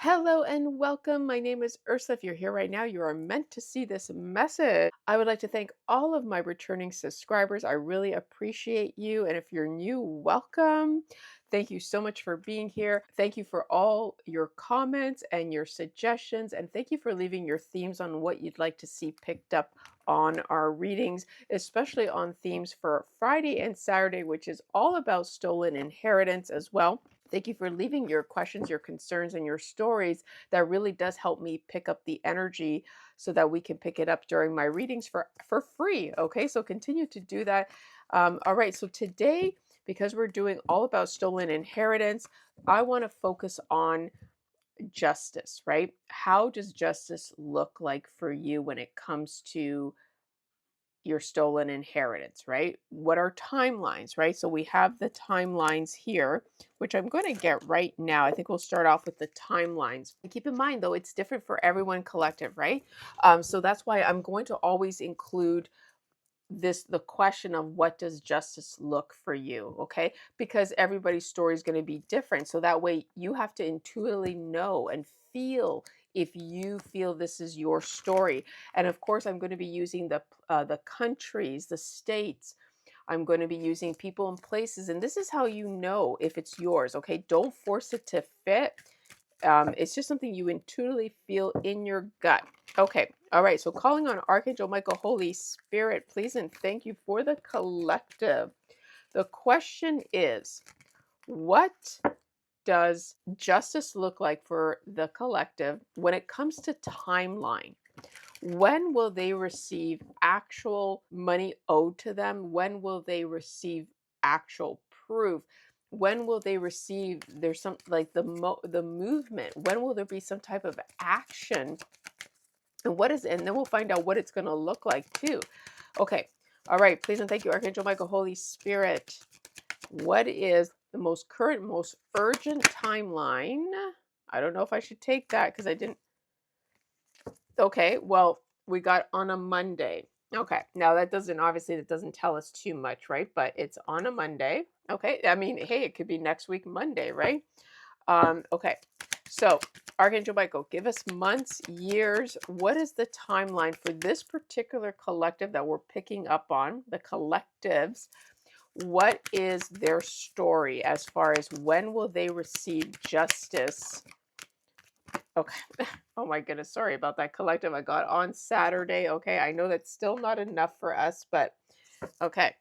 Hello and welcome. My name is Ursula. If you're here right now, you are meant to see this message. I would like to thank all of my returning subscribers. I really appreciate you. And if you're new, welcome. Thank you so much for being here. Thank you for all your comments and your suggestions. And thank you for leaving your themes on what you'd like to see picked up on our readings, especially on themes for Friday and Saturday, which is all about stolen inheritance as well. Thank you for leaving your questions, your concerns, and your stories. That really does help me pick up the energy so that we can pick it up during my readings for free. Okay, so continue to do that. All right, so today, because we're doing all about stolen inheritance, I want to focus on justice, right? How does justice look like for you when it comes to your stolen inheritance, right? What are timelines, right? So we have the timelines here, which I'm going to get right now. I think we'll start off with the timelines. And keep in mind, though, it's different for everyone collective, right? So that's why I'm going to always include the question of what does justice look for you, okay? Because everybody's story is going to be different, so that way you have to intuitively know and feel if you feel this is your story. And of course I'm going to be using the countries, the states. I'm going to be using people and places, and this is how you know if it's yours, okay? Don't force it to fit. It's just something you intuitively feel in your gut. Okay. All right. So calling on Archangel Michael, Holy Spirit, please and thank you for the collective. The question is, what does justice look like for the collective when it comes to timeline? When will they receive actual money owed to them? When will they receive actual proof? When will they receive there's some like the movement? When will there be some type of action? And then we'll find out what it's going to look like too. Okay. All right. Please and thank you, Archangel Michael, Holy Spirit. What is the most current, most urgent timeline? I don't know if I should take that because I didn't. Okay, well, we got on a Monday. Okay, now that doesn't tell us too much, right? But it's on a Monday. Okay, I mean, hey, it could be next week, Monday, right? Okay, so Archangel Michael, give us months, years. What is the timeline for this particular collective that we're picking up on? The collectives. What is their story as far as when will they receive justice? Okay. Oh my goodness. Sorry about that collective I got on Saturday. Okay. I know that's still not enough for us, but okay.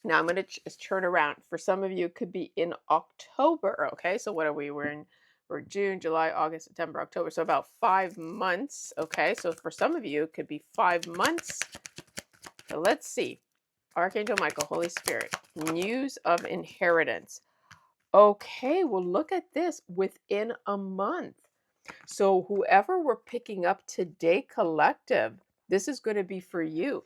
Now I'm going to turn around. For some of you, it could be in October. Okay. So what are we? We're June, July, August, September, October. So about 5 months. Okay. So for some of you, it could be 5 months. So let's see. Archangel Michael, Holy Spirit, news of inheritance. Okay. Well, look at this within a month. So, whoever we're picking up today, collective, this is going to be for you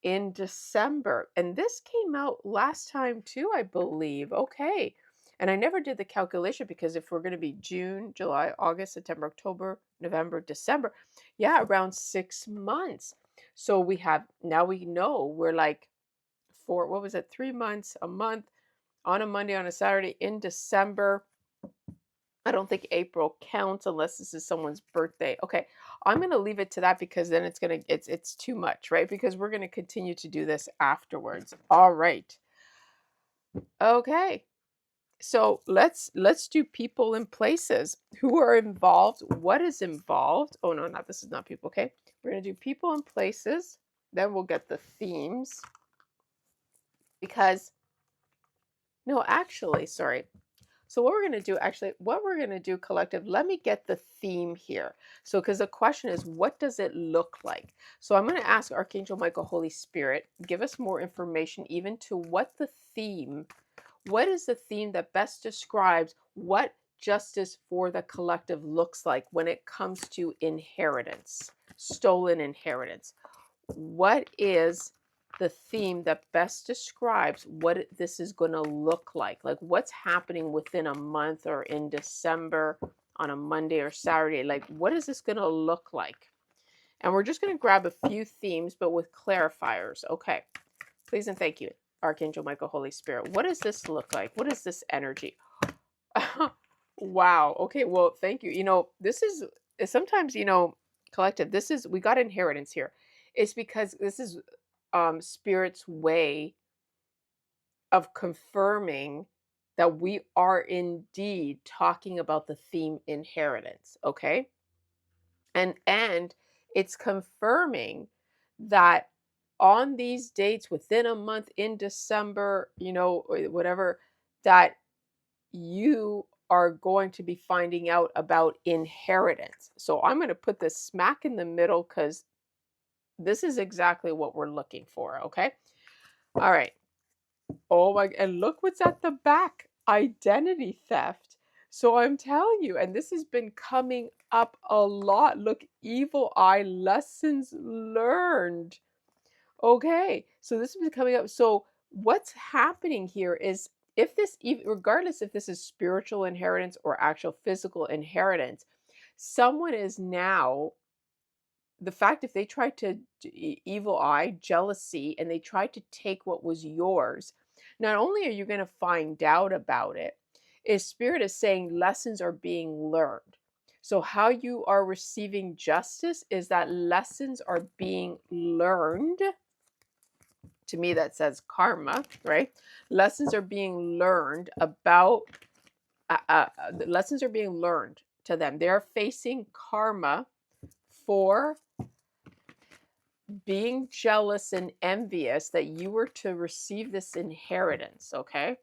in December. And this came out last time too, I believe. Okay. And I never did the calculation because if we're going to be June, July, August, September, October, November, December, yeah, around 6 months. So now we know we're like what was it, 3 months, a month, on a Monday, on a Saturday in December. I don't think April counts unless this is someone's birthday. Okay, I'm going to leave it to that because then it's too much, right? Because we're going to continue to do this afterwards. All right. Okay. So let's do people and places who are involved. What is involved? Oh no, not this is not people. Okay, we're going to do people and places. Then we'll get the themes because no, actually, sorry. So what we're going to do collective, let me get the theme here. So, because the question is, what does it look like? So I'm going to ask Archangel Michael, Holy Spirit, give us more information even to what is the theme that best describes what justice for the collective looks like when it comes to inheritance, stolen inheritance. What is the theme that best describes what this is going to look like? Like what's happening within a month or in December on a Monday or Saturday? Like what is this going to look like? And we're just going to grab a few themes, but with clarifiers. Okay. Please and thank you, Archangel Michael, Holy Spirit. What does this look like? What is this energy? Wow. Okay. Well, thank you. This is sometimes, collective. This is we got inheritance here. It's because this is spirit's way of confirming that we are indeed talking about the theme inheritance, okay? And it's confirming that on these dates within a month in December, whatever, that you are going to be finding out about inheritance. So I'm going to put this smack in the middle cuz this is exactly what we're looking for, okay? All right. Oh my, and look what's at the back. Identity theft. So I'm telling you, and this has been coming up a lot. Look, evil eye lessons learned. Okay. So this has been coming up. So what's happening here is if this regardless if this is spiritual inheritance or actual physical inheritance, someone is now the fact if they try to evil eye, jealousy, and they try to take what was yours, not only are you going to find out about it, is spirit is saying lessons are being learned. So how you are receiving justice is that lessons are being learned. To me, that says karma, right? Lessons are being learned about. The lessons are being learned to them. They are facing karma for being jealous and envious that you were to receive this inheritance, okay?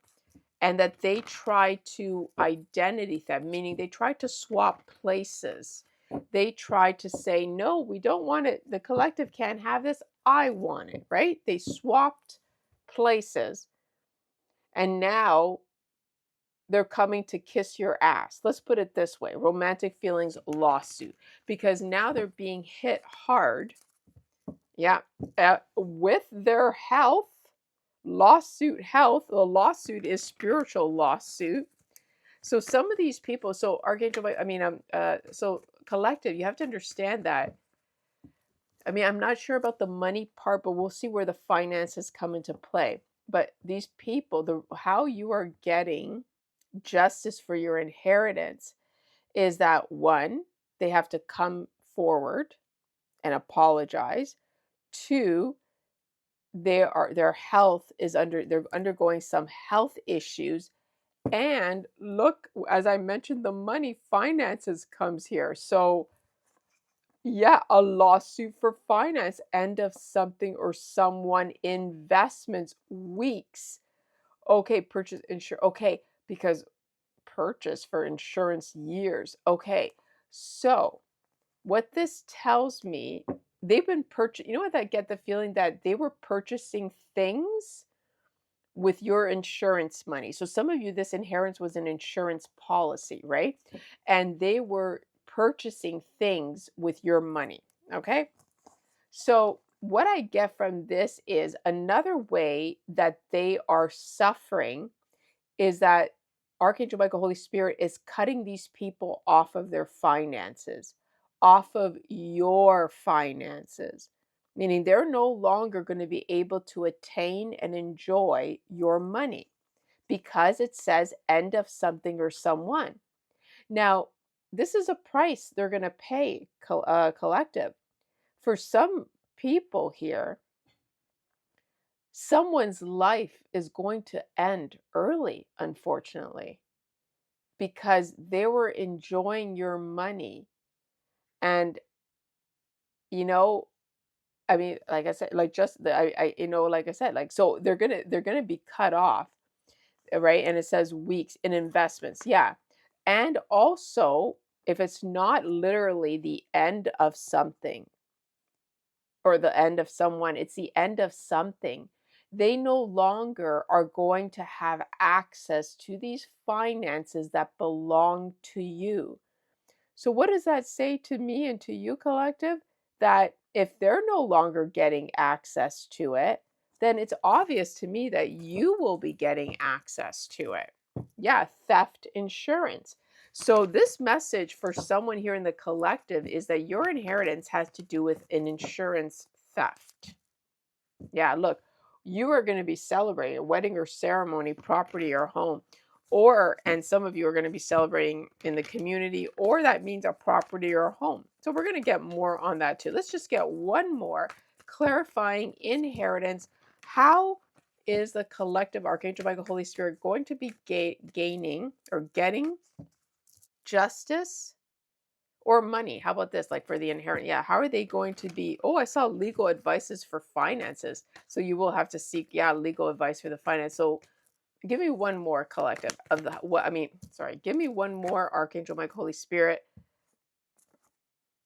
And that they try to identity theft, meaning they try to swap places. They try to say, no, we don't want it. The collective can't have this. I want it, right? They swapped places. And now they're coming to kiss your ass. Let's put it this way, romantic feelings lawsuit, because now they're being hit hard. Yeah, with their health, lawsuit health. The lawsuit is spiritual lawsuit. So some of these people, so Archangel, so collective, you have to understand that. I mean, I'm not sure about the money part, but we'll see where the finances come into play. But these people, the how you are getting justice for your inheritance is that one, they have to come forward and apologize. Two, their health is they're undergoing some health issues, and look, as I mentioned, the money finances comes here. So yeah, a lawsuit for finance, end of something or someone, investments, weeks. Okay, purchase insure. Okay, because purchase for insurance years. Okay, so what this tells me, they've been you know what, I get the feeling that they were purchasing things with your insurance money. So some of you, this inheritance was an insurance policy, right? And they were purchasing things with your money. Okay. So what I get from this is another way that they are suffering is that Archangel Michael, Holy Spirit is cutting these people off of their finances, off of your finances, meaning they're no longer going to be able to attain and enjoy your money because it says end of something or someone. Now, this is a price they're going to pay, collective. For some people here, someone's life is going to end early, unfortunately, because they were enjoying your money. And, you know, I mean, like I said, like just like I said, like, so they're gonna be cut off, right? And it says weeks in investments. Yeah. And also, if it's not literally the end of something or the end of someone, it's the end of something. They no longer are going to have access to these finances that belong to you. So, what does that say to me and to you, collective? That if they're no longer getting access to it, then it's obvious to me that you will be getting access to it. Yeah, theft insurance. So, this message for someone here in the collective is that your inheritance has to do with an insurance theft. Yeah, look, you are going to be celebrating a wedding or ceremony, property or home, and some of you are going to be celebrating in the community, or that means a property or a home. So we're going to get more on that too. Let's just get one more clarifying inheritance. How is the collective Archangel Michael Holy Spirit going to be gaining or getting justice or money? How about this? Like for the inheritance, yeah. How are they going to be? Oh, I saw legal advices for finances. So you will have to seek, yeah, legal advice for the finance. So give me one more collective of the what I mean, sorry, give me one more Archangel Michael Holy Spirit.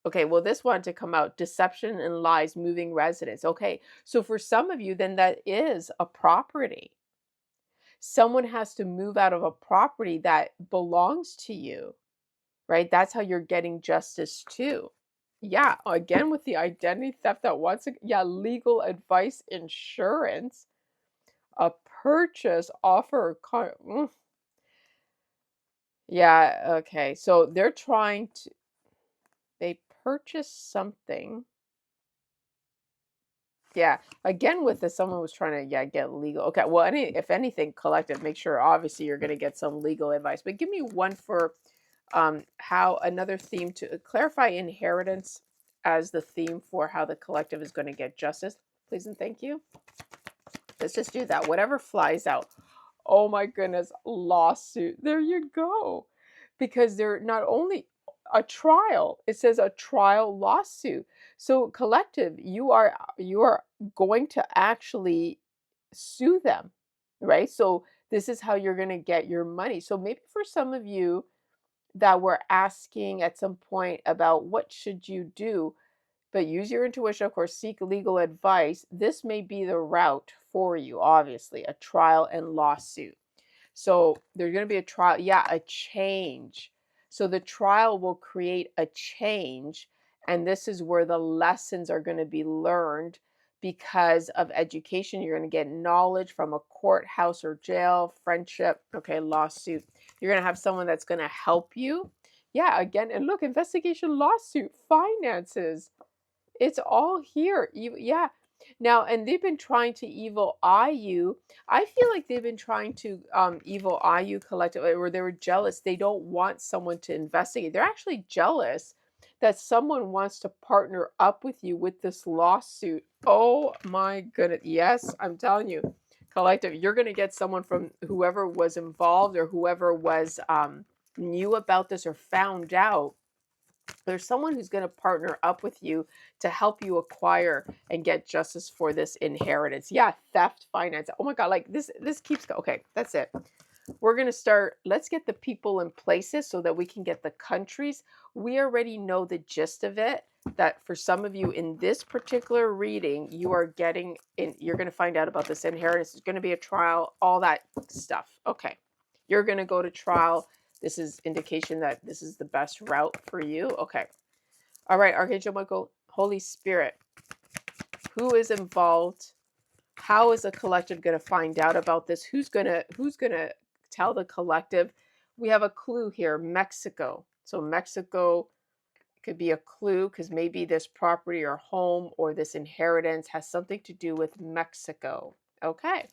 Okay, well, this one to come out, deception and lies, moving residence. Okay, so for some of you, then that is a property. Someone has to move out of a property that belongs to you, right? That's how you're getting justice too. Yeah, again with the identity theft that wants to, yeah, legal advice, insurance, a purchase, offer, yeah, okay. So they're trying to, they purchase something. Yeah, again with this, someone was trying to, yeah, get legal. Okay, well, if anything, collective, make sure obviously you're going to get some legal advice. But give me one for how another theme to clarify inheritance as the theme for how the collective is going to get justice. Please and thank you. Let's just do that. Whatever flies out. Oh my goodness, lawsuit. There you go. Because they're not only a trial, it says a trial lawsuit. So collective, you are going to actually sue them, right? So this is how you're going to get your money. So maybe for some of you that were asking at some point about what should you do, but use your intuition, of course, seek legal advice. This may be the route for you, obviously, a trial and lawsuit. So there's going to be a trial, yeah, a change. So the trial will create a change. And this is where the lessons are going to be learned because of education. You're going to get knowledge from a courthouse or jail, friendship, okay, lawsuit. You're going to have someone that's going to help you. Yeah, again, and look, investigation, lawsuit, finances. It's all here. Yeah. Now, and they've been trying to evil eye you. I feel like they've been trying to evil eye you collectively, or they were jealous. They don't want someone to investigate. They're actually jealous that someone wants to partner up with you with this lawsuit. Oh my goodness. Yes, I'm telling you, collective, you're going to get someone from whoever was involved or whoever was knew about this or found out. There's someone who's going to partner up with you to help you acquire and get justice for this inheritance. Yeah, theft, finance. Oh my God, like this keeps going. Okay, that's it. We're going to start. Let's get the people in places so that we can get the countries. We already know the gist of it, that for some of you in this particular reading, you are getting in, you're going to find out about this inheritance. There's going to be a trial, all that stuff. Okay. You're going to go to trial. This is indication that this is the best route for you. Okay. All right, Archangel Michael, Holy Spirit, who is involved? How is the collective going to find out about this? Who's going to tell the collective? We have a clue here, Mexico. So Mexico could be a clue because maybe this property or home or this inheritance has something to do with Mexico. Okay.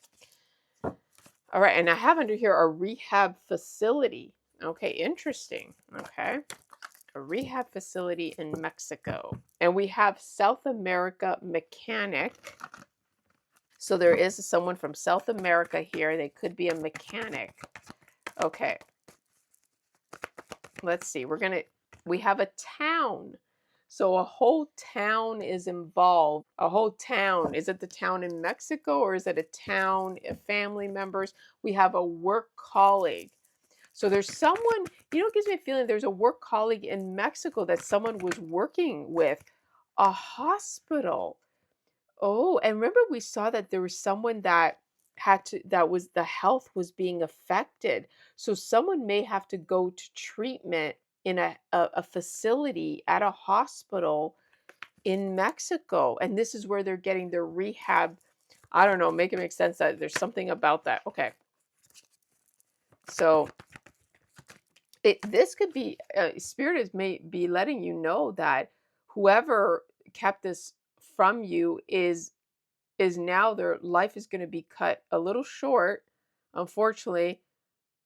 All right, and I have under here a rehab facility. Okay, interesting. Okay. A rehab facility in Mexico. And we have South America mechanic. So there is someone from South America here. They could be a mechanic. Okay. Let's see. We have a town. So a whole town is involved. A whole town. Is it the town in Mexico or is it a town of family members? We have a work colleague. So there's someone, it gives me a feeling there's a work colleague in Mexico that someone was working with, a hospital. Oh, and remember we saw that there was someone that the health was being affected. So someone may have to go to treatment in a facility at a hospital in Mexico. And this is where they're getting their rehab. I don't know, make it make sense that there's something about that. Okay. So this could be spirit is may be letting you know that whoever kept this from you is now their life is going to be cut a little short, unfortunately,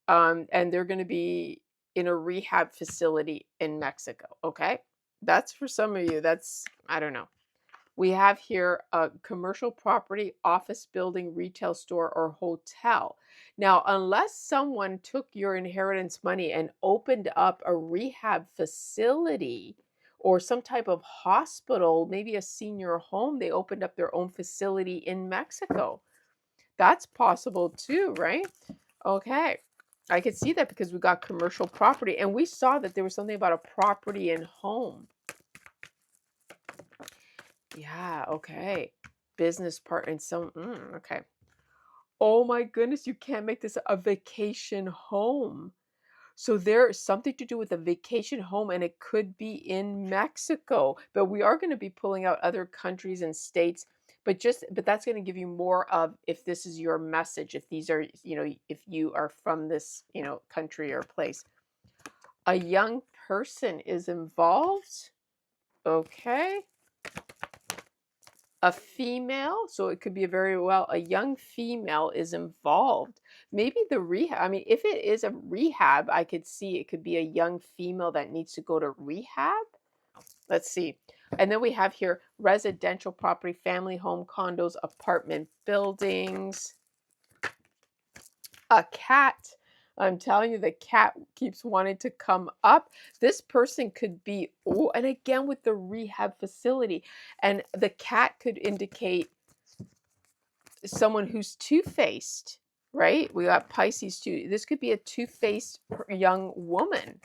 and they're going to be in a rehab facility in Mexico. Okay. That's for some of you. That's, I don't know. We have here a commercial property, office building, retail store, or hotel. Now, unless someone took your inheritance money and opened up a rehab facility or some type of hospital, maybe a senior home, they opened up their own facility in Mexico. That's possible too, right? Okay. I could see that because we got commercial property and we saw that there was something about a property and home. Yeah, okay. Business part and some okay. Oh my goodness, you can't make this a vacation home. So there's something to do with a vacation home and it could be in Mexico. But we are going to be pulling out other countries and states, but that's going to give you more of if this is your message, if these are, if you are from this, country or place. A young person is involved. Okay. A female, so it could be a young female is involved. Maybe the rehab, I mean, if it is a rehab, I could see it could be a young female that needs to go to rehab. Let's see. And then we have here residential property, family home, condos, apartment buildings, a cat. I'm telling you, the cat keeps wanting to come up. This person could be, oh, and again with the rehab facility, and the cat could indicate someone who's two-faced, right? We got Pisces too. This could be a two-faced young woman.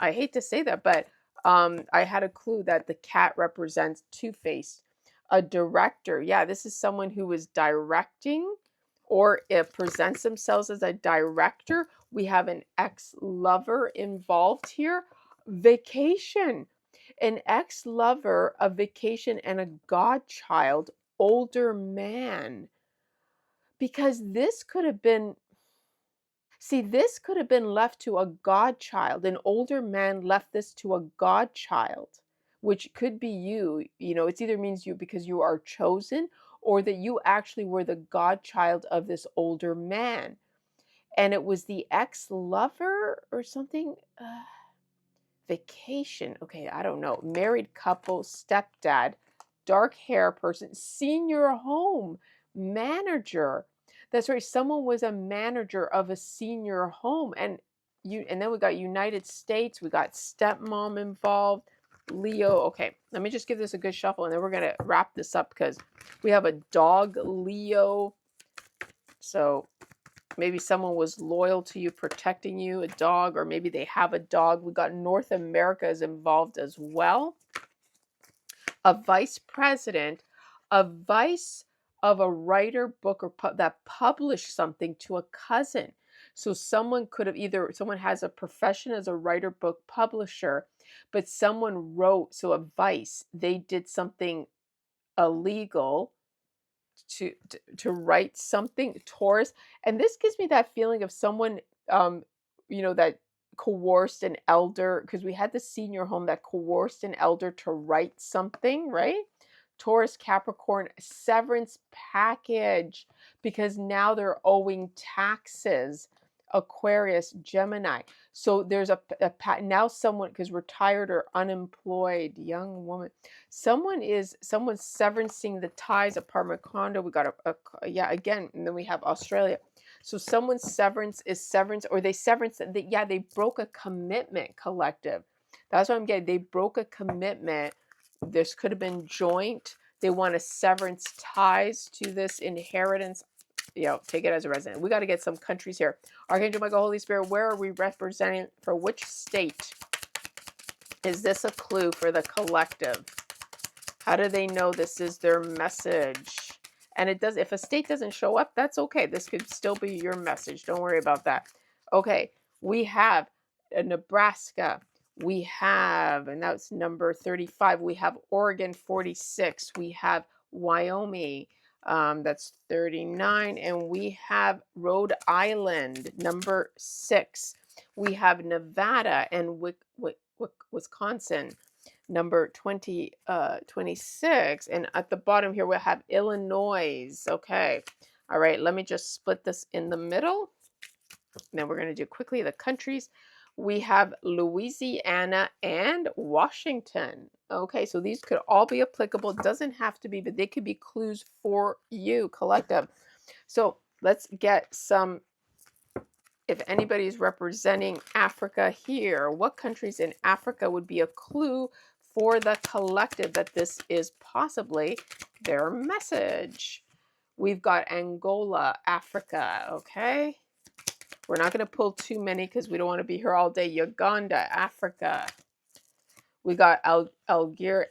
I hate to say that, but I had a clue that the cat represents two-faced. A director, yeah, this is someone who is directing or it presents themselves as a director. We have an ex-lover involved here. Vacation, an ex-lover, a vacation, and a godchild, older man. Because this could have been, see, this could have been left to a godchild. An older man left this to a godchild, which could be you. It either means you because you are chosen or that you actually were the godchild of this older man. And it was the ex-lover or something. Vacation. Okay, I don't know. Married couple, stepdad, dark hair person, senior home, manager. That's right. Someone was a manager of a senior home. And then we got United States, we got stepmom involved. Leo. Okay, let me just give this a good shuffle and then we're gonna wrap this up because we have a dog, Leo. So maybe someone was loyal to you, protecting you, a dog, or maybe they have a dog. We got North America is involved as well. A vice president, a vice of a writer, book, or that published something to a cousin. So someone could have someone has a profession as a writer, book publisher, but someone wrote, so a vice, they did something illegal to write something. Taurus, and this gives me that feeling of someone that coerced an elder, because we had the senior home that coerced an elder to write something, right? Taurus, Capricorn, severance package, because now they're owing taxes. Aquarius, Gemini. So there's now someone, because retired or unemployed young woman, someone's severancing the ties. Apartment, condo, we got yeah, again, and then we have Australia. So someone's severance, or they broke a commitment, collective. That's what I'm getting. They broke a commitment. This could have been joint. They want to severance ties to this inheritance. Take it as a resident. We got to get some countries here. Archangel Michael, Holy Spirit, where are we representing? For which state? Is this a clue for the collective? How do they know this is their message? And it does. If a state doesn't show up, that's okay. This could still be your message. Don't worry about that. Okay, we have Nebraska. We have, and that's number 35. We have Oregon 46. We have Wyoming. That's 39. And we have Rhode Island, number 6. We have Nevada and Wisconsin, number 26. And at the bottom here, we'll have Illinois. Okay. All right. Let me just split this in the middle. Then we're going to do quickly the countries. We have Louisiana and Washington. Okay, so these could all be applicable. Doesn't have to be, but they could be clues for you, collective. So let's get some, if anybody's representing Africa here, what countries in Africa would be a clue for the collective that this is possibly their message? We've got Angola, Africa, okay? We're not going to pull too many because we don't want to be here all day. Uganda, Africa. We got Algeria.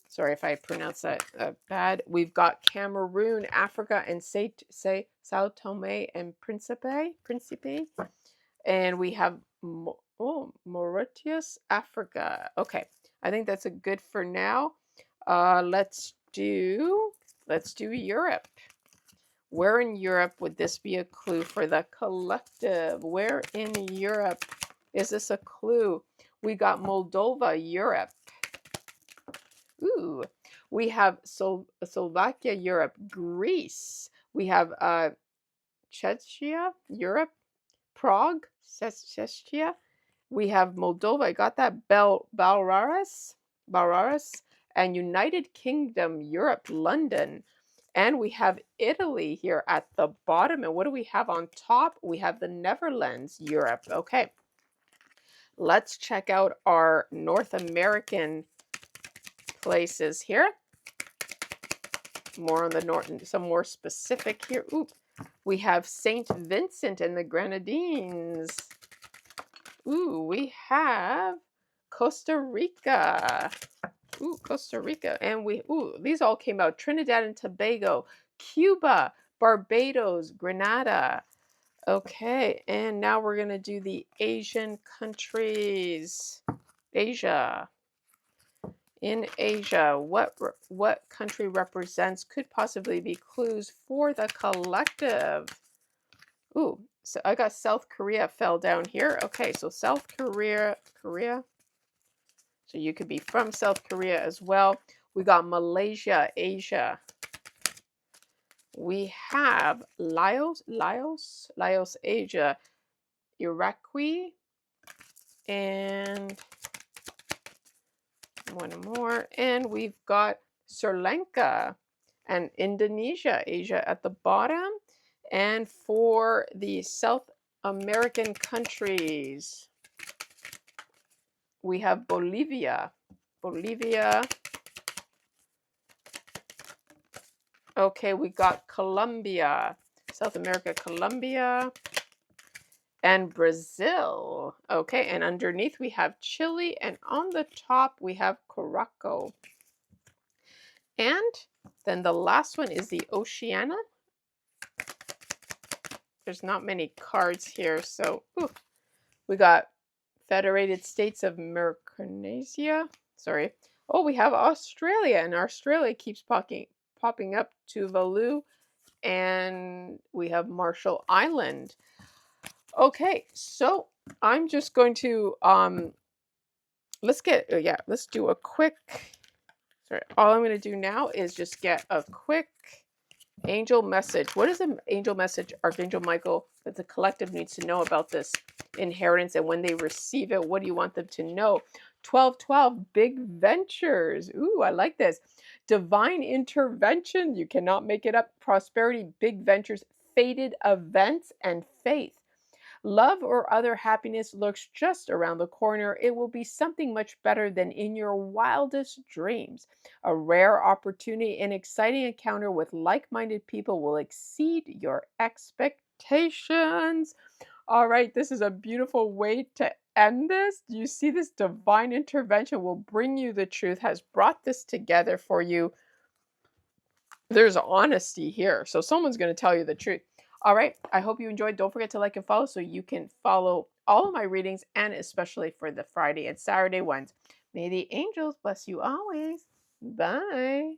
Sorry if I pronounce that bad. We've got Cameroon, Africa, and Sao Tome and Principe. And we have Mauritius, Africa. Okay, I think that's a good for now. Let's do Europe. Where in Europe would this be a clue for the collective? Where in Europe is this a clue? We got Moldova, Europe. Ooh, we have Slovakia, Europe. Greece. We have Czechia, Europe. Prague, Czechia. We have Moldova. I got that. Belarus. And United Kingdom, Europe, London. And we have Italy here at the bottom. And what do we have on top? We have the Netherlands, Europe. Okay. Let's check out our North American places here. More on the north, some more specific here. Oop. We have St. Vincent and the Grenadines. Ooh, we have Costa Rica. Ooh, Costa Rica. And these all came out. Trinidad and Tobago, Cuba, Barbados, Grenada. Okay, and now we're going to do the Asian countries. Asia. In Asia, what country represents could possibly be clues for the collective? Ooh, so I got South Korea fell down here. Okay, so South Korea. So you could be from South Korea as well. We got Malaysia, Asia. We have Laos, Asia, Iraqi, and one more. And we've got Sri Lanka and Indonesia, Asia at the bottom. And for the South American countries, we have Bolivia. Okay, we got Colombia, South America, Colombia, and Brazil. Okay, and underneath we have Chile, and on the top we have Morocco. And then the last one is the Oceania. There's not many cards here, so we got Federated States of Micronesia. Sorry. Oh, we have Australia, and Australia keeps popping up. Tuvalu, and we have Marshall Island. Okay, so I'm just going to let's do a quick. Sorry, all I'm going to do now is just get a quick angel message. What is an angel message, Archangel Michael, that the collective needs to know about this inheritance, and when they receive it, what do you want them to know? 1212, big ventures. Ooh, I like this. Divine intervention. You cannot make it up. Prosperity, big ventures, fated events, and faith. Love or other happiness lurks just around the corner. It will be something much better than in your wildest dreams. A rare opportunity and exciting encounter with like-minded people will exceed your expectations. All right, this is a beautiful way to end this. Do you see this? Divine intervention will bring you the truth, has brought this together for you. There's honesty here. So someone's going to tell you the truth. All right, I hope you enjoyed. Don't forget to like and follow so you can follow all of my readings, and especially for the Friday and Saturday ones. May the angels bless you always. Bye.